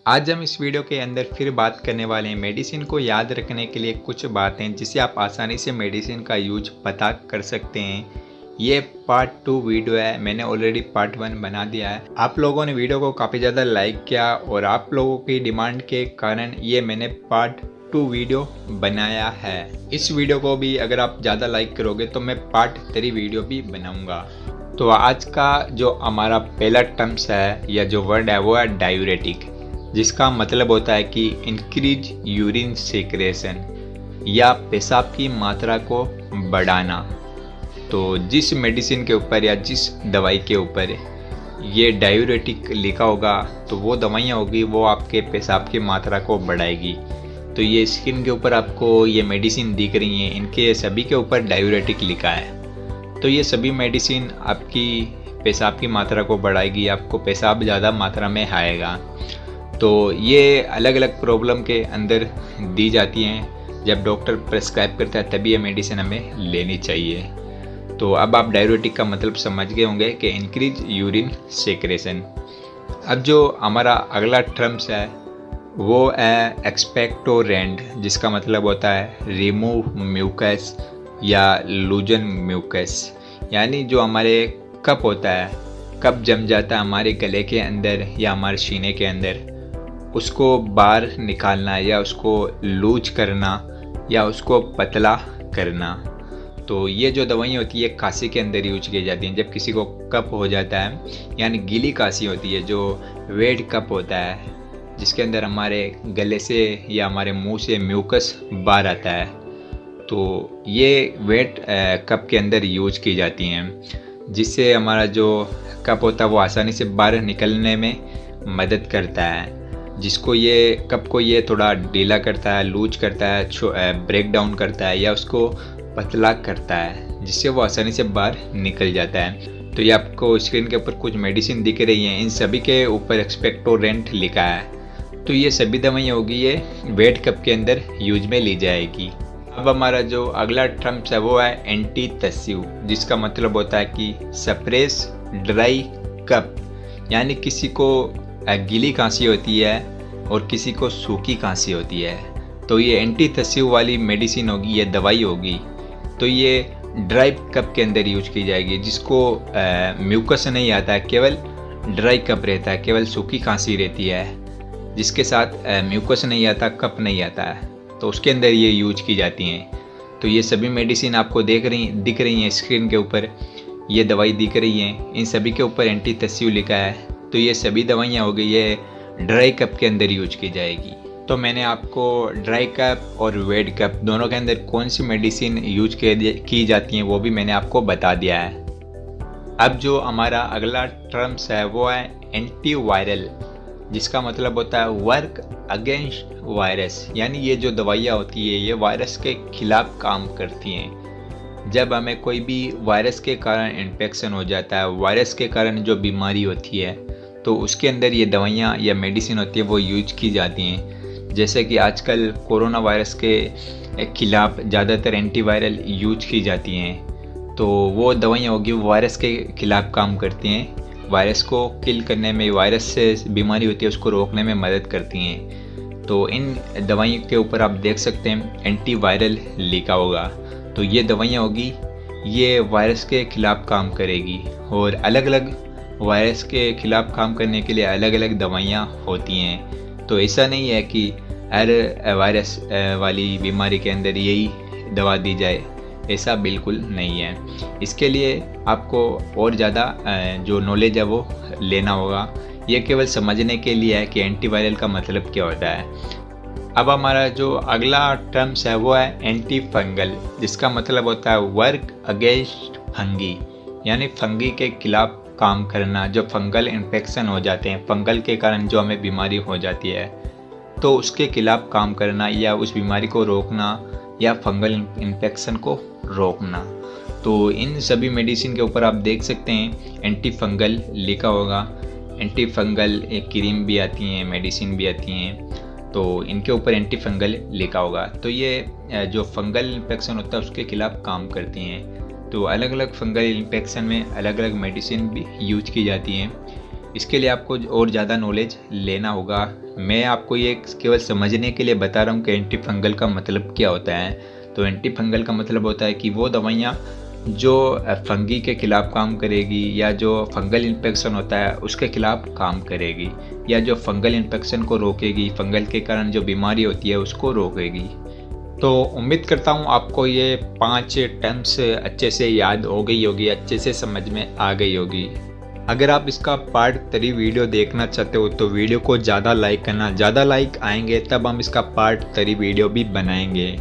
आज हम इस वीडियो के अंदर फिर बात करने वाले हैं मेडिसिन को याद रखने के लिए कुछ बातें जिससे आप आसानी से मेडिसिन का यूज पता कर सकते हैं। ये पार्ट 2 वीडियो है, मैंने ऑलरेडी पार्ट 1 बना दिया है। आप लोगों ने वीडियो को काफ़ी ज़्यादा लाइक किया और आप लोगों की डिमांड के कारण ये मैंने पार्ट 2 वीडियो बनाया है। इस वीडियो को भी अगर आप ज़्यादा लाइक करोगे तो मैं पार्ट 3 वीडियो भी बनाऊँगा। तो आज का जो हमारा पहला टर्म्स है या जो वर्ड है वो है डायूरेटिक, जिसका मतलब होता है कि इंक्रीज यूरिन सेक्रेशन या पेशाब की मात्रा को बढ़ाना। तो जिस मेडिसिन के ऊपर या जिस दवाई के ऊपर ये डायूरेटिक लिखा होगा तो वो दवाइयाँ होगी वो आपके पेशाब की मात्रा को बढ़ाएगी। तो ये स्क्रीन के ऊपर आपको ये मेडिसिन दिख रही हैं, इनके सभी के ऊपर डायूरेटिक लिखा है। तो ये सभी मेडिसिन आपकी पेशाब की मात्रा को बढ़ाएगी, आपको पेशाब ज़्यादा मात्रा में आएगा। तो ये अलग अलग प्रॉब्लम के अंदर दी जाती हैं। जब डॉक्टर प्रेस्क्राइब करता है तभी ये मेडिसिन हमें लेनी चाहिए। तो अब आप डायूरेटिक का मतलब समझ गए होंगे कि इंक्रीज यूरिन सेक्रेशन। अब जो हमारा अगला टर्म्स है वो है एक्सपेक्टोरेंट, जिसका मतलब होता है रिमूव म्यूकस या लूजन म्यूकस। यानी जो हमारे कप होता है, कप जम जाता है हमारे गले के अंदर या हमारे सीने के अंदर, उसको बाहर निकालना या उसको लूज करना या उसको पतला करना। तो ये जो दवाइयाँ होती है खांसी के अंदर यूज की जाती हैं। जब किसी को कफ हो जाता है यानी गीली खांसी होती है, जो वेट कप होता है जिसके अंदर हमारे गले से या हमारे मुंह से म्यूकस बाहर आता है, तो ये वेट कप के अंदर यूज की जाती हैं, जिससे हमारा जो कप होता है वो आसानी से बाहर निकलने में मदद करता है। जिसको ये कप को ये थोड़ा ढीला करता है, लूज करता है, ब्रेक डाउन करता है या उसको पतला करता है, जिससे वो आसानी से बाहर निकल जाता है। तो ये आपको स्क्रीन के ऊपर कुछ मेडिसिन दिख रही हैं, इन सभी के ऊपर एक्सपेक्टोरेंट लिखा है। तो ये सभी दवाइयाँ होगी ये वेट कप के अंदर यूज में ली जाएगी। अब हमारा जो अगला टर्म्स है वो है एंटीटसिव, जिसका मतलब होता है कि सप्रेस ड्राई कप। यानी किसी को गीली खांसी होती है और किसी को सूखी खांसी होती है, तो ये एंटीटसिव वाली मेडिसिन होगी, ये दवाई होगी। तो ये ड्राई कप के अंदर यूज की जाएगी। जिसको म्यूकस नहीं आता है, केवल ड्राई कप रहता है, केवल सूखी खांसी रहती है, जिसके साथ म्यूकस नहीं आता, कप नहीं आता है, तो उसके अंदर ये यूज की जाती हैं। तो ये सभी मेडिसिन आपको दिख रही हैं स्क्रीन के ऊपर, ये दवाई दिख रही हैं, इन सभी के ऊपर एंटीटसिव लिखा है। तो ये सभी दवाइयाँ हो गई ये ड्राई कप के अंदर यूज की जाएगी। तो मैंने आपको ड्राई कप और वेट कप दोनों के अंदर कौन सी मेडिसिन यूज की जाती हैं वो भी मैंने आपको बता दिया है। अब जो हमारा अगला टर्म्स है वो है एंटीवायरल, जिसका मतलब होता है वर्क अगेंस्ट वायरस। यानी ये जो दवाइयाँ होती है ये वायरस के खिलाफ काम करती हैं। जब हमें कोई भी वायरस के कारण इन्फेक्शन हो जाता है, वायरस के कारण जो बीमारी होती है, तो उसके अंदर ये दवाइयाँ या मेडिसिन होती है वो यूज की जाती हैं। जैसे कि आजकल कोरोना वायरस के खिलाफ ज़्यादातर एंटीवायरल यूज की जाती हैं। तो वो दवाइयाँ होगी वो वायरस के खिलाफ काम करती हैं, वायरस को किल करने में, वायरस से बीमारी होती है उसको रोकने में मदद करती हैं। तो इन दवाइयों के ऊपर आप देख सकते हैं एंटीवायरल लिखा होगा। तो ये दवाइयाँ होगी ये वायरस के खिलाफ काम करेगी, और अलग अलग वायरस के खिलाफ काम करने के लिए अलग अलग दवाइयाँ होती हैं। तो ऐसा नहीं है कि हर वायरस वाली बीमारी के अंदर यही दवा दी जाए, ऐसा बिल्कुल नहीं है। इसके लिए आपको और ज़्यादा जो नॉलेज है वो लेना होगा। ये केवल समझने के लिए है कि एंटीवायरल का मतलब क्या होता है। अब हमारा जो अगला टर्म्स है वो है एंटी फंगल, जिसका मतलब होता है वर्क अगेंस्ट फंगी। यानी फंगी के खिलाफ काम करना। जो फंगल इन्फेक्शन हो जाते हैं, फंगल के कारण जो हमें बीमारी हो जाती है, तो उसके खिलाफ काम करना या उस बीमारी को रोकना या फंगल इन्फेक्शन को रोकना। तो इन सभी मेडिसिन के ऊपर आप देख सकते हैं एंटी फंगल लिखा होगा। एंटी फंगल एक क्रीम भी आती हैं, मेडिसिन भी आती हैं, तो इनके ऊपर एंटी फंगल लिखा होगा। तो ये जो फंगल इन्फेक्शन होता है उसके खिलाफ काम करती हैं। तो अलग अलग फंगल इन्फेक्शन में अलग अलग मेडिसिन भी यूज की जाती हैं। इसके लिए आपको और ज़्यादा नॉलेज लेना होगा। मैं आपको ये केवल समझने के लिए बता रहा हूँ कि एंटी फंगल का मतलब क्या होता है। तो एंटी फंगल का मतलब होता है कि वो दवाइयाँ जो फंगी के ख़िलाफ़ काम करेगी, या जो फंगल इन्फेक्शन होता है उसके ख़िलाफ़ काम करेगी, या जो फंगल इन्फेक्शन को रोकेगी, फंगल के कारण जो बीमारी होती है उसको रोकेगी। तो उम्मीद करता हूँ आपको ये 5 टर्म्स अच्छे से याद हो गई होगी, अच्छे से समझ में आ गई होगी। अगर आप इसका पार्ट 3 वीडियो देखना चाहते हो तो वीडियो को ज़्यादा लाइक करना, ज़्यादा लाइक आएंगे तब हम इसका पार्ट 3 वीडियो भी बनाएंगे।